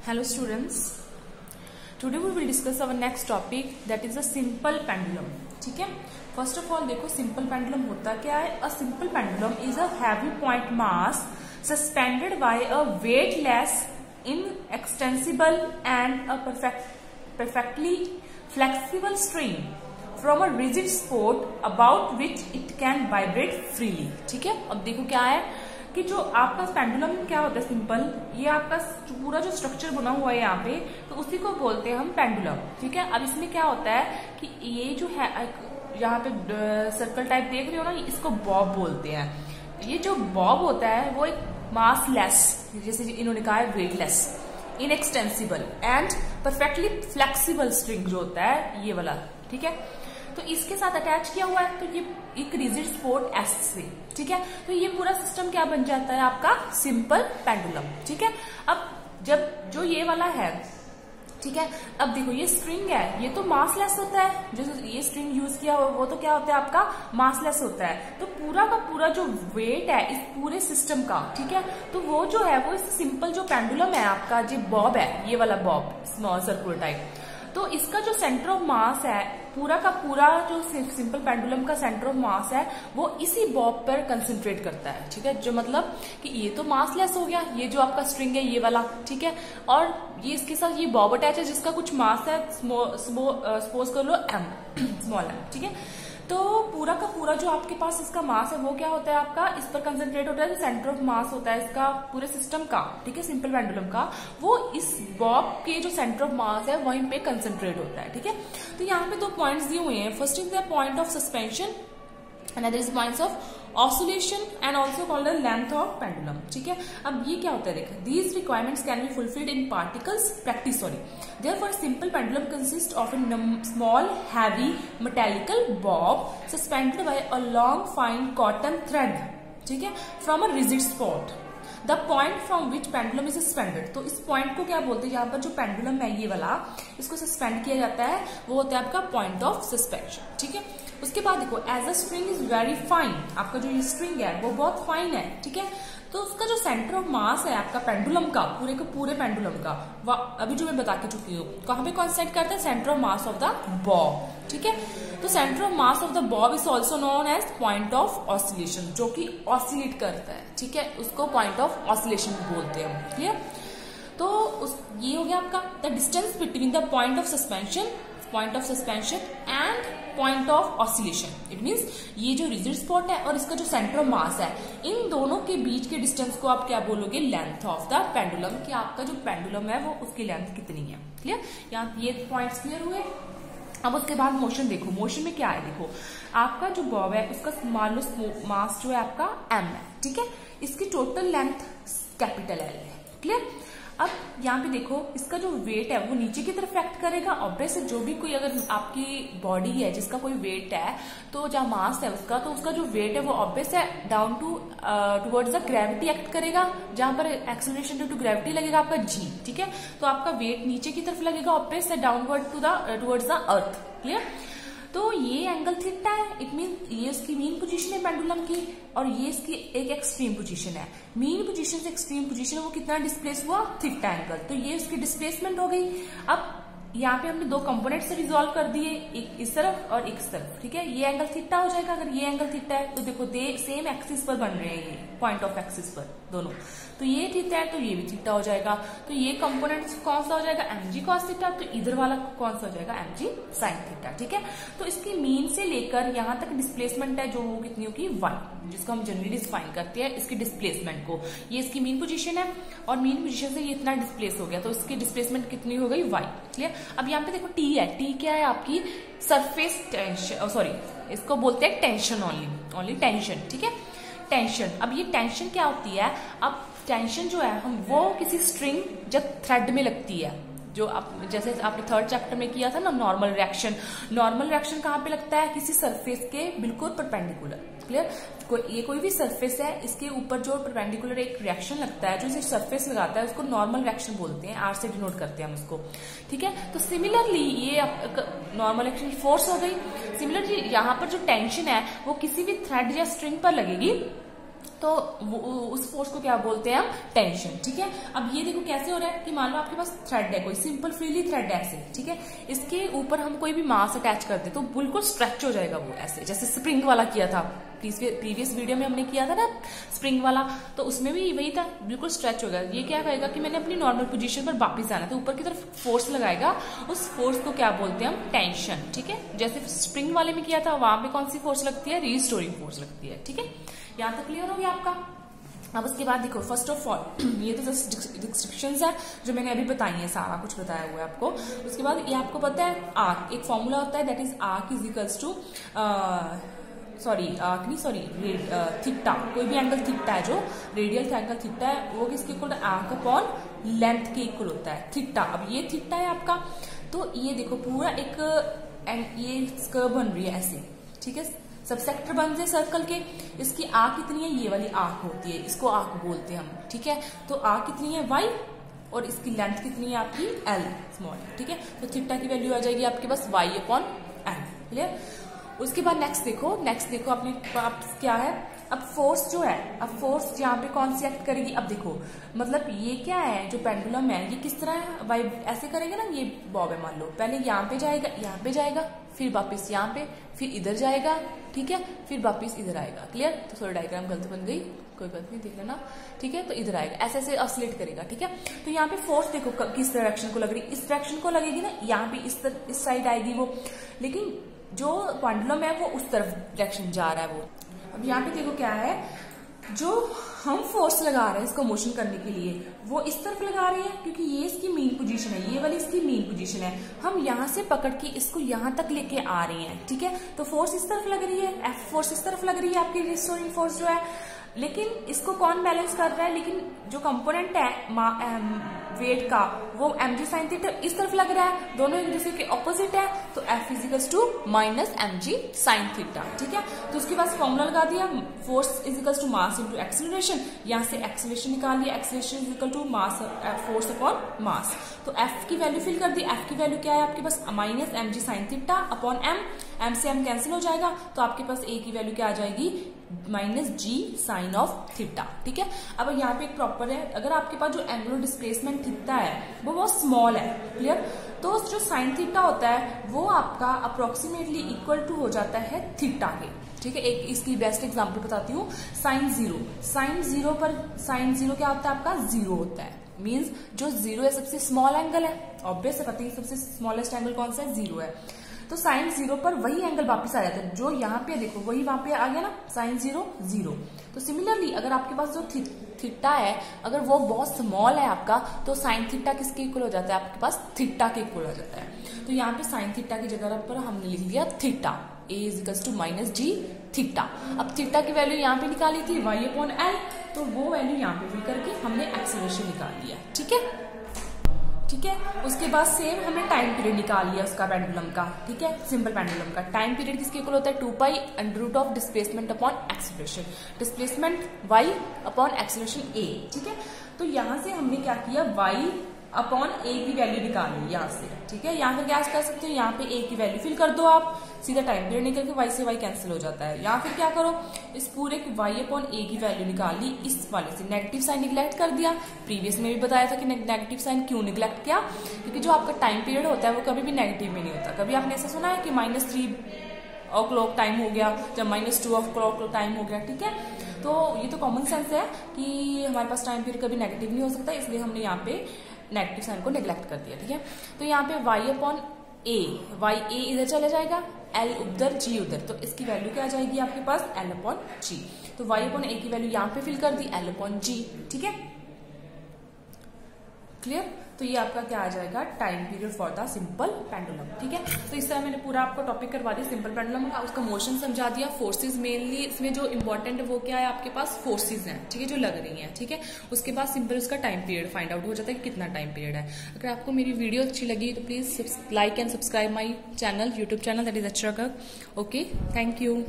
Hello students, today we will discuss our next topic that is a simple pendulum. ठीक है, first of all देखो simple pendulum होता क्या है. A simple pendulum is a heavy point mass suspended bye a weightless inextensible and a perfectly flexible string from a rigid spot about which it can vibrate freely. ठीक है, अब देखो क्या है कि जो आपका पेंडुलम क्या होता है सिंपल, ये आपका पूरा जो स्ट्रक्चर बना हुआ है यहाँ पे, तो उसी को बोलते हैं हम पेंडुलम. ठीक है, अब इसमें क्या होता है कि ये जो है यहाँ पे सर्कल टाइप देख रहे हो ना, इसको बॉब बोलते हैं. ये जो बॉब होता है वो एक मासलेस, जैसे इन्होंने कहा है weightless, inextensible and perfectly flexible string जो होता है ये वाला. ठीक है, तो इसके साथ अटैच किया हुआ है, तो ये एक रिजिड स्पोर्ट एस से. ठीक है, तो ये पूरा सिस्टम क्या बन जाता है आपका सिंपल पेंडुलम. ठीक है, अब जब जो ये वाला है, ठीक है, अब देखो ये स्ट्रिंग है, ये तो मासलेस होता है. जो ये स्ट्रिंग यूज किया हुआ वो तो क्या होता है आपका मासलेस होता है. तो पूरा का पूरा जो वेट है इस पूरे सिस्टम का, ठीक है, तो वो जो है वो इस सिंपल जो पेंडुलम है आपका जो बॉब है, ये वाला बॉब स्मॉल सर्कुलर टाइप, तो इसका जो सेंटर ऑफ मास है पूरा का पूरा जो सिंपल पेंडुलम का सेंटर ऑफ मास है वो इसी बॉब पर कंसंट्रेट करता है. ठीक है, जो मतलब कि ये तो मासलेस हो गया, ये जो आपका स्ट्रिंग है ये वाला. ठीक है, और ये इसके साथ ये बॉब अटैच है जिसका कुछ मास है, सपोज कर लो एम, स्मॉल एम. ठीक है, तो पूरा का पूरा जो आपके पास इसका मास है वो क्या होता है आपका इस पर कंसंट्रेट होता है. जो सेंटर ऑफ मास होता है इसका पूरे सिस्टम का, ठीक है, सिंपल पेंडुलम का, वो इस बॉब के जो सेंटर ऑफ मास है वहीं पे कंसंट्रेट होता है. ठीक है, तो यहाँ पे दो पॉइंट्स दिए हुए हैं. First is the point of suspension, another is points of oscillation and also called the length of pendulum. ठीक है, अब ये क्या होता है देखो, these requirements can be fulfilled in practice sorry. Therefore simple pendulum consists of a small heavy metallical bob suspended by a long fine cotton thread, ठीक है, from a rigid spot. The point from which pendulum is suspended. तो इस point को क्या बोलते हैं, यहाँ पर जो पेंडुलम है ये वाला, इसको सस्पेंड किया जाता है, वो होता है आपका पॉइंट ऑफ सस्पेंशन. ठीक है, उसके बाद देखो as a string is very fine, आपका जो ये स्ट्रिंग है वो बहुत फाइन है. ठीक है, तो उसका जो सेंटर ऑफ मास है आपका पेंडुलम का, पूरे के पूरे पेंडुलम का, अभी जो मैं बता के चुकी हूँ, कहाँ पे कॉन्सेंट्रेट करता है centre of mass of the bob. ठीक है, तो centre of mass of the bob is also known as point of oscillation, जो कि ऑसिलेट करता है. ठीक है, उसको पॉइंट ऑफ ऑसिलेशन बोलते हैं. क्लियर, तो ये हो गया आपका the distance between the point of suspension and point of oscillation. It means ये जो रिजिड स्पॉट है और इसका जो सेंटर ऑफ मास है, इन दोनों के बीच के डिस्टेंस को आप क्या बोलोगे, लेंथ ऑफ द पेंडुलम, कि आपका जो पेंडुलम है वो उसकी लेंथ कितनी है. क्लियर, यहाँ ये पॉइंट्स क्लियर हुए. अब उसके बाद मोशन देखो, मोशन में क्या है देखो, आपका जो बॉब है उसका मान लो मास जो है आपका एम है. ठीक है, इसकी टोटल लेंथ कैपिटल एल है. क्लियर, अब यहाँ पे देखो इसका जो वेट है वो नीचे की तरफ एक्ट करेगा. ऑब्वियस जो भी कोई अगर आपकी बॉडी है जिसका कोई वेट है, तो जहाँ मास है उसका, तो उसका जो वेट है वो ऑब्वियस है down towards the gravity act करेगा, जहां पर एक्सेलरेशन ड्यू टू ग्रेविटी लगेगा आपका जी. ठीक है, तो आपका वेट नीचे की तरफ लगेगा, ऑब्वियस है downward towards the earth. Clear, तो ये एंगल थीटा है. इट मीन ये इसकी मीन पोजीशन है पेंडुलम की, और ये इसकी एक एक्सट्रीम पोजीशन है. मीन पोजीशन से एक्सट्रीम पोजीशन वो कितना डिस्प्लेस हुआ, थीटा एंगल, तो ये उसकी डिस्प्लेसमेंट हो गई. अब यहाँ पे हमने दो कंपोनेंट से रिजॉल्व कर दिए, एक इस तरफ और एक इस तरफ. ठीक है, ये एंगल थीटा हो जाएगा. अगर ये एंगल थीटा है तो देखो सेम एक्सिस पर बन रहे हैं, ये पॉइंट ऑफ एक्सिस पर दोनों, तो ये थीटा है तो ये भी थीटा हो जाएगा. तो ये कंपोनेंट कौन सा हो जाएगा, mg cos थीटा, तो इधर वाला कौन सा हो जाएगा, mg sin थीटा. ठीक है, तो इसकी मीन से लेकर यहाँ तक डिस्प्लेसमेंट है जो कितनी होगी, y, जिसको हम जनरली डिफाइन करते हैं इसकी डिस्प्लेसमेंट को. ये इसकी मीन पोजीशन है और मीन पोजीशन से ये इतना डिस्प्लेस हो गया, तो इसकी डिस्प्लेसमेंट कितनी हो गई, y. क्लियर, अब यहाँ पे देखो टी है, टी क्या है आपकी सरफेस टेंशन, सॉरी इसको बोलते हैं टेंशन, ओनली टेंशन. ठीक है, टेंशन. अब ये टेंशन क्या होती है, अब टेंशन जो है हम वो किसी स्ट्रिंग जब थ्रेड में लगती है, जो आप जैसे आपने थर्ड चैप्टर में किया था ना, नॉर्मल रिएक्शन कहाँ पे लगता है, किसी सरफेस के बिल्कुल परपेंडिकुलर. क्लियर, कोई भी सरफेस है, इसके ऊपर जो परपेंडिकुलर एक रिएक्शन लगता है, जो इसे सरफेस लगाता है उसको नॉर्मल रिएक्शन बोलते हैं, आर से डिनोट करते हैं हम उसको. ठीक है, तो सिमिलरली ये नॉर्मल रिएक्शन फोर्स हो गई. सिमिलरली यहाँ पर जो टेंशन है वो किसी भी थ्रेड या स्ट्रिंग पर लगेगी, तो उस फोर्स को क्या बोलते हैं हम, टेंशन। ठीक है, अब ये देखो कैसे हो रहा है कि मान लो आपके पास थ्रेड है, कोई सिंपल फ्रीली थ्रेड है ऐसे, ठीक है, इसके ऊपर हम कोई भी मास अटैच करते तो बिल्कुल स्ट्रेच हो जाएगा वो ऐसे, जैसे स्प्रिंग वाला किया था प्रीवियस वीडियो में हमने किया था ना स्प्रिंग वाला, तो उसमें भी वही था, बिल्कुल स्ट्रेच हो गया। ये क्या कहेगा कि मैंने अपनी नॉर्मल पोजीशन पर वापस आना, तो ऊपर की तरफ फोर्स लगाएगा, उस फोर्स को क्या बोलते हैं हम, टेंशन। ठीक है, जैसे स्प्रिंग वाले में किया था, वहां पे कौन सी फोर्स लगती है, रीस्टोरिंग फोर्स लगती है। ठीक है, यहाँ तक क्लियर हो गया आपका। अब उसके बाद देखो, फर्स्ट ऑफ ऑल ये तो जस्ट डिस्क्रिप्शंस है जो मैंने अभी बताई है, सारा कुछ बताया हुआ है आपको। उसके बाद ये आपको पता है आर्क, एक फॉर्मूला होता है, that is arc is equals to theta, कोई भी एंगल थीटा है जो रेडियल एंगल थीटा है वो किसके इक्वल, आर्क अपॉन लेंथ के इक्वल होता है, थीटा। अब ये थीटा है आपका, तो ये देखो पूरा एक ये कर्व बन रही है ऐसे, ठीक है, सब सेक्टर बन जाए सर्कल के, इसकी आर्क कितनी है, ये वाली आर्क होती है, इसको आर्क बोलते हैं हम। ठीक है, तो आर्क कितनी है y, और इसकी लेंथ कितनी है आपकी l स्मॉल। ठीक है, तो थीटा की वैल्यू आ जाएगी आपके पास y अपॉन l। क्लियर। उसके बाद नेक्स्ट देखो आपने क्या है, अब फोर्स जो है, अब फोर्स यहाँ पे कौन सी एक्ट करेगी, अब देखो मतलब ये क्या है, जो पेंडुलम है ये किस तरह है, वाइब ऐसे करेगा ना, ये बॉब है मान लो, पहले यहाँ पे जाएगा, फिर वापस यहाँ पे, फिर इधर जाएगा, ठीक है, फिर वापस इधर आएगा। क्लियर। तो सॉरी डायग्राम गलत बन गई, कोई बात नहीं, देख लेना। ठीक है, तो इधर आएगा, ऐसे ऐसे ऑसिलेट करेगा। ठीक है, तो यहाँ पे फोर्स देखो किस डायरेक्शन को लग रही है, इस डायरेक्शन को लगेगी ना, यहाँ पे इस साइड आएगी वो, लेकिन जो पेंडुलम है वो उस तरफ डायरेक्शन जा रहा है वो। अब यहाँ पे देखो क्या है, जो हम फोर्स लगा रहे हैं इसको मोशन करने के लिए, वो इस तरफ लगा रहे हैं क्योंकि ये इसकी मेन पोजीशन है, ये वाली इसकी मेन पोजीशन है, हम यहाँ से पकड़ के इसको यहाँ तक लेके आ रहे हैं। ठीक है, तो फोर्स इस तरफ लग रही है, एफ फोर्स इस तरफ लग रही है आपकी रिस्टोरिंग फोर्स जो है, लेकिन इसको कौन बैलेंस कर रहा है, लेकिन जो कंपोनेंट है वेट का वो mg sin थीटा इस तरफ लग रहा है, दोनों एक दूसरे के ऑपोजिट है, तो F equals to minus mg sin theta. ठीक है, तो उसके बाद फॉर्मूला लगा दिया, force equals to mass into acceleration, यहाँ से एक्सीलरेशन निकाल लिया, acceleration equal to mass force upon mass, तो F की वैल्यू फिल कर दी। F की वैल्यू क्या है आपके पास, minus mg sin theta upon m से m कैंसिल हो जाएगा, तो आपके पास A की वैल्यू क्या आ जाएगी, minus g sine of theta. ठीक है, अब यहाँ पे एक प्रॉपर है, अगर आपके पास जो एंगुलर डिस्प्लेसमेंट थीटा है वो बहुत स्मॉल है, क्लियर, तो जो साइन थीटा होता है वो आपका अप्रोक्सीमेटली इक्वल टू हो जाता है थीटा के। ठीक है, एक इसकी बेस्ट एग्जांपल बताती हूँ, साइन जीरो पर साइन जीरो क्या होता है आपका, जीरो होता है, मीन्स जो जीरो है सबसे स्मॉल एंगल है, ऑब्वियस है, पता है सबसे स्मॉलेस्ट एंगल कौन सा है, जीरो है, तो साइन जीरो पर वही एंगल वापस आ जाता है, जो यहाँ पे देखो वही वहां पे आ गया ना, साइन जीरो। तो सिमिलरली अगर आपके पास जो थीटा है अगर वो बहुत स्मॉल है आपका, तो साइन थीटा किसके इक्वल हो जाता है, आपके पास थीटा के इक्वल हो जाता है। तो यहाँ पे साइन थीटा की जगह पर हमने लिख दिया theta, A equals to minus G theta. अब थीटा की वैल्यू यहाँ पे निकाली थी y अपॉन l, तो वो वैल्यू यहाँ पे फिल करके हमने एक्सीलरेशन निकाल लिया। ठीक है, उसके बाद सेम हमने टाइम पीरियड निकाल लिया उसका पेंडुलम का। ठीक है, सिंपल पेंडुलम का टाइम पीरियड किसके इक्वल होता है, 2 pi under root of displacement upon acceleration, displacement y upon acceleration a। ठीक है, तो यहाँ से हमने क्या किया, y अपॉन a की वैल्यू निकाल ली यहाँ से। ठीक है, यहाँ फिर क्या कर सकते हो, यहाँ पे a की वैल्यू फिल कर दो आप, सीधा टाइम पीरियड निकल के y से y कैंसिल हो जाता है। या फिर क्या करो, इस पूरे y अपॉन a की वैल्यू निकाल ली, इस वाले से नेगेटिव साइन निगलेक्ट कर दिया। प्रीवियस में भी बताया था कि नेगेटिव साइन क्यों निगलेक्ट किया, क्योंकि जो आपका टाइम पीरियड होता है वो कभी भी नेगेटिव में नहीं होता। कभी आपने ऐसा सुना है कि -3 टाइम हो गया, जब -2 टाइम हो गया। ठीक है, तो ये तो कॉमन सेंस है कि हमारे पास टाइम पीरियड कभी नेगेटिव नहीं हो सकता, इसलिए हमने यहाँ पे नेगेटिव साइन को नेग्लेक्ट कर दिया। ठीक है, तो यहाँ पे y upon a, y a इधर चला जाएगा, l उधर g उधर, तो इसकी वैल्यू क्या आ जाएगी आपके पास, l अपॉन g। तो y अपॉन a की वैल्यू यहाँ पे फिल कर दी, l अपॉन g। ठीक है, क्लियर। तो ये आपका क्या आ जाएगा, time period for the simple pendulum. ठीक है, तो इस तरह मैंने पूरा आपको टॉपिक करवा दिया सिंपल पेंडुलम का, उसका मोशन समझा दिया, फोर्सेज मेनली इसमें जो इंपॉर्टेंट है वो क्या है आपके पास, फोर्सेज हैं। ठीक है, जो लग रही हैं। ठीक है, उसके बाद सिंपल उसका टाइम पीरियड फाइंड आउट हो जाता है कि कितना टाइम पीरियड है। अगर आपको मेरी वीडियो अच्छी लगी तो please like and subscribe my channel, YouTube channel, that is अच्छा। Okay, thank you.